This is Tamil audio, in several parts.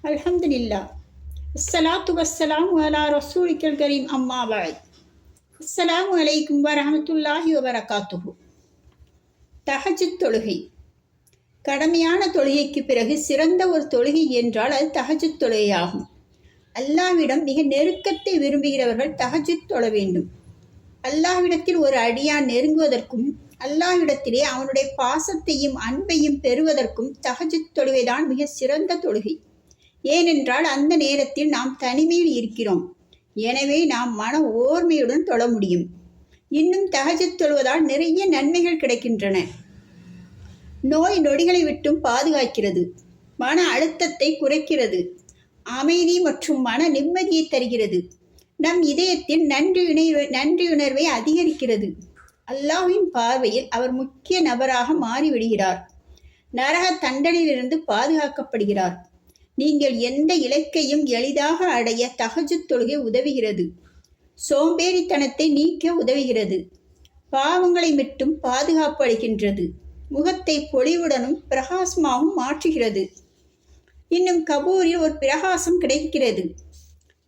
அல்ஹம்துலில்லாஹ். அஸ்ஸலாத்து வஸ்ஸலாமு அலா ரசூலிக்கல் கரீம் அம்மா பஅத். அஸ்ஸலாமு அலைக்கும் வரஹ்மத்துல்லாஹி வபரகாத்துஹு. தஹஜ்ஜுத் தொழுகை. கடமையான தொழுகைக்கு பிறகு சிறந்த ஒரு தொழுகை என்றால் அது தஹஜ்ஜுத் தொழுகையாகும். அல்லாஹ்விடம் மிக நெருக்கத்தை விரும்புகிறவர்கள் தஹஜ்ஜுத் தொழ வேண்டும். அல்லாஹ்விடத்தில் ஒரு அடியான் நெருங்குவதற்கும் அல்லாஹ்விடத்திலே அவனுடைய பாசத்தையும் அன்பையும் பெறுவதற்கும் தஹஜ்ஜுத் தொழுகைதான் மிக சிறந்த தொழுகை. ஏனென்றால் அந்த நேரத்தில் நாம் தனிமையில் இருக்கிறோம். எனவே நாம் மன ஓர்மையுடன் தொழ முடியும். இன்னும் தஹஜ்ஜுத் தொழுவதால் நிறைய நன்மைகள் கிடைக்கின்றன. நோய் நொடிகளை விட்டும் பாதுகாக்கிறது, மன அழுத்தத்தை குறைக்கிறது, அமைதி மற்றும் மன நிம்மதியை தருகிறது, நம் இதயத்தில் நன்றியுணர்வை அதிகரிக்கிறது. அல்லாஹ்வின் பார்வையில் அவர் முக்கிய நபராக மாறிவிடுகிறார். நரக தண்டனையிலிருந்து பாதுகாக்கப்படுகிறார். நீங்கள் எந்த இலக்கையும் எளிதாக அடைய தஹஜ்ஜுத் தொழுகை உதவுகிறது. சோம்பேறித்தனத்தை நீக்க உதவுகிறது. பாவங்களை விட்டும் பாதுகாப்பு அளிக்கின்றது. முகத்தை பொலிவுடனும் பிரகாசமாகவும் மாற்றுகிறது. இன்னும் கபூரில் ஒரு பிரகாசம் கிடைக்கிறது.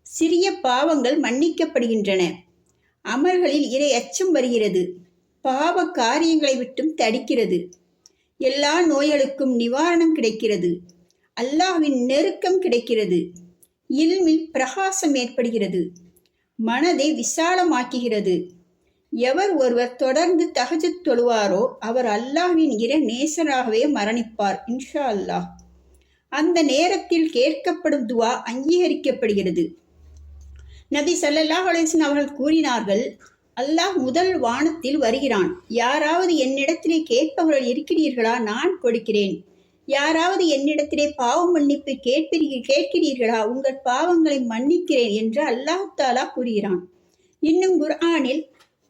சிறிய பாவங்கள் மன்னிக்கப்படுகின்றன. அமல்களில் இறை அச்சம் வருகிறது. பாவ காரியங்களை விட்டும் தடுக்கிறது. எல்லா நோய்களுக்கும் நிவாரணம் கிடைக்கிறது. அல்லாஹ்வின் நெருக்கம் கிடைக்கிறது. இல்மில் பிரகாசம் ஏற்படுகிறது. மனதை விசாலமாக்குகிறது. எவர் ஒருவர் தொடர்ந்து தஹஜ்ஜுத் தொழுவாரோ அவர் அல்லாஹ்வின் இறை நேசராகவே மரணிப்பார் இன்ஷா அல்லாஹ். அந்த நேரத்தில் கேட்கப்படும் துவா அங்கீகரிக்கப்படுகிறது. நபி ஸல்லல்லாஹு அலைஹி வஸல்லம் அவர்கள் கூறினார்கள், அல்லாஹ் முதல் வானத்தில் வருகிறான். யாராவது என்னிடத்திலே கேட்பவர்கள் இருக்கிறீர்களா? நான் கொடுக்கிறேன். யாராவது என்னிடத்திலே பாவ மன்னிப்பு கேட்கிறீர்களா? உங்கள் பாவங்களை மன்னிக்கிறேன் என்று அல்லாஹ் தஆலா கூறுகிறான். இன்னும் குர்ஆனில்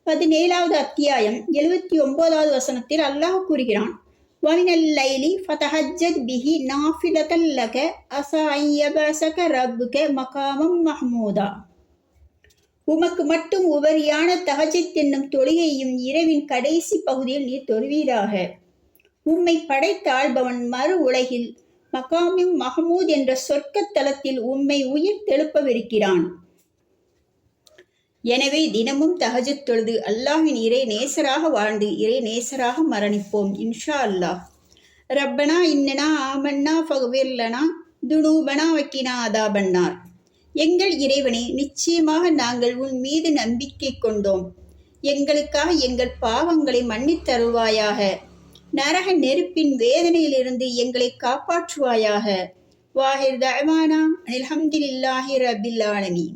17வது அத்தியாயம் 79வது வசனத்தில் அல்லாஹ் கூறுகிறான், வமினல் லைலி ஃபதஹஜ்ஜத் பிஹி நாஃபிலத்தல் லக அஸா அன் யபஸக ரப்புக மகாமம் மஹ்மூதா. உமக்கு மட்டும் உபரியான தஹஜ்ஜத் என்னும் தொழுகையும் இரவின் கடைசி பகுதியில் நீ தொழுவீராக. உம்மை படைத்தாள்பவன் மறு உலகில் மகாமிம் மஹமூத் என்ற சொர்க்க தலத்தில் உம்மை உயிர் தெழுப்பவிருக்கிறான். எனவே தினமும் தஹஜ்ஜுத் தொழுது அல்லாஹ்வின் இறை நேசராக வாழ்ந்து இறை நேசராக மரணிப்போம் இன்ஷா அல்லாஹ். ரப்பனா இன்னனா ஆமன்னா ஃபக்ஃபிர் லனா துனூபனா வக்கினா அதாபன்னார். எங்கள் இறைவனே, நிச்சயமாக நாங்கள் உன் மீது நம்பிக்கை கொண்டோம். எங்களுக்காக எங்கள் பாவங்களை மன்னித்தருள்வாயாக. நரக நெருப்பின் வேதனையிலிருந்து எங்களை காப்பாற்றுவாயாக. வாஹிர் தஅவானா அல்ஹம்துலில்லாஹி ரப்பில் ஆலமீன்.